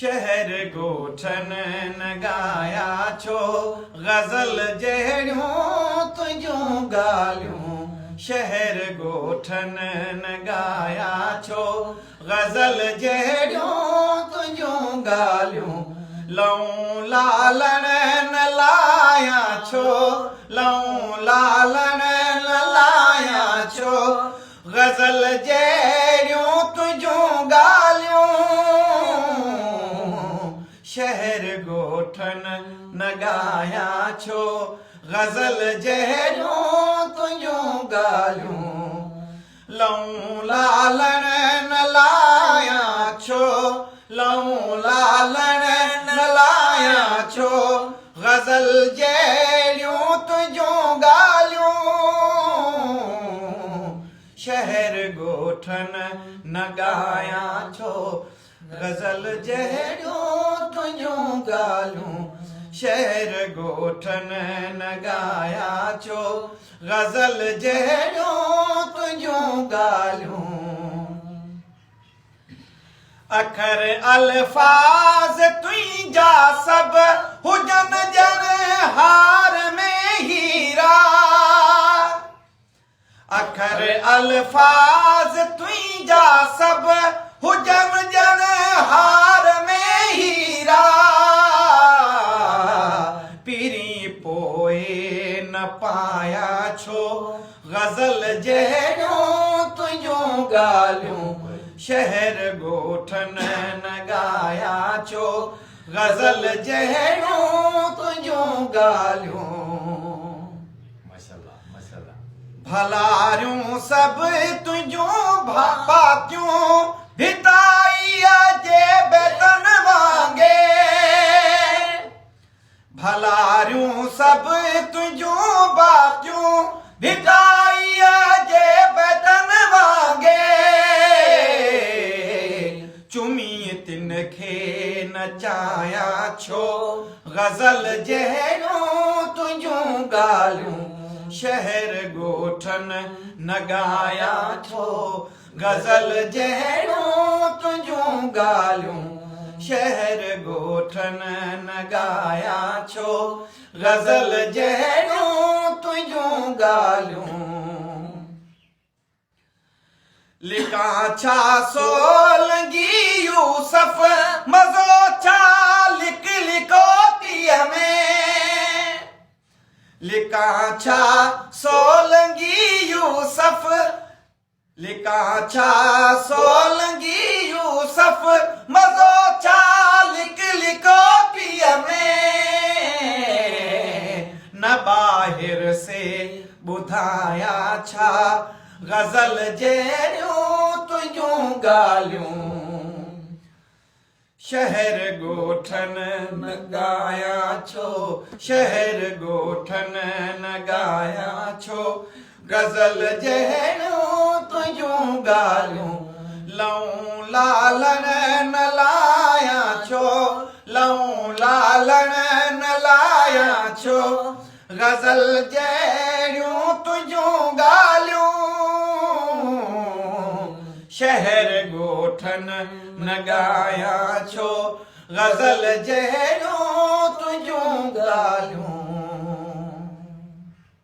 शहर गोठन न गाया छो गज़ल जहिड़ियूं तुंहिंजूं ॻाल्हियूं शहर गोठन न गाया छो गज़ल जहिड़ियूं तुंहिंजूं ॻाल्हियूं लऊं लालण न लाया छो लऊं लालण न लाया छो गज़ल जहिड़ियूं तुंहिंजूं ॻाल्हियूं शहर गोठन न गाया छो गज़ल जहिड़ियूं तुंहिंजूं ॻाल्हियूं लऊं लालण न लाया छो लऊं लालण न लाया छो गज़ल जहिड़ियूं तुंहिंजूं ॻाल्हियूं शहर गोठन न गाया छो गज़ल जहिड़ियूं तुंहिंजूं ॻाल्हियूं शहर गोठन न गाया छो गज़ल जहिड़ियूं तुंहिंजूं ॻाल्हियूं अखर अल्फाज़ तुंहिंजा सभु हुजनि ॼण हार में हीरा अखर अल्फाज़ तुंहिंजा सभु हुजनि ॼण हार में हीरा पीरी पोइ न पाया छो गज़ल जहिड़ियूं तुंहिंजूं ॻाल्हियूं शहर गोठन न गाया छो गज़ल जहिड़ियूं तुंहिंजूं ॻाल्हियूं भलारियूं सभु तुंहिंजूं भातियूं भिताईअ जे बेतन वांगे भलारियूं सभु तुंहिंजूं भातियूं भिताईअ जे बेतन वांगे चुमी तिन खे नचाया छो गज़ल जहिड़ियूं तुंहिंजूं ॻाल्हियूं शहर गोठन न गाया छो गज़ल जहिड़ियूं तुंहिंजूं ॻाल्हियूं शहर गोठन न गाया छो गज़ल जहिड़ियूं तुंहिंजूं ॻाल्हियूं लिखा छा सोलंगी यूसुफ मज़ो छा लिख लिखोतीअ में लिखा छा सोलंगी यूसुफ लिखा छा सोलंगी यूसुफ मज़ो छा लिख लिखोतीअ में न ॿाहिरि से ॿुधाया छा गज़ल जहिड़ियूं तुंहिंजूं ॻाल्हियूं शहर गोठन न गाया छो शहर गोठन न गाया छो गज़ल जहिड़ियूं तुंहिंजूं ॻाल्हियूं लऊं लालण न लाया छो लऊं लालण न लाया छो गज़ल जहिड़ियूं तुंहिंजूं ॻाल्हियूं शहर गोठन न गाया छो गज़ल जहिड़ियूं तुंहिंजूं ॻाल्हियूं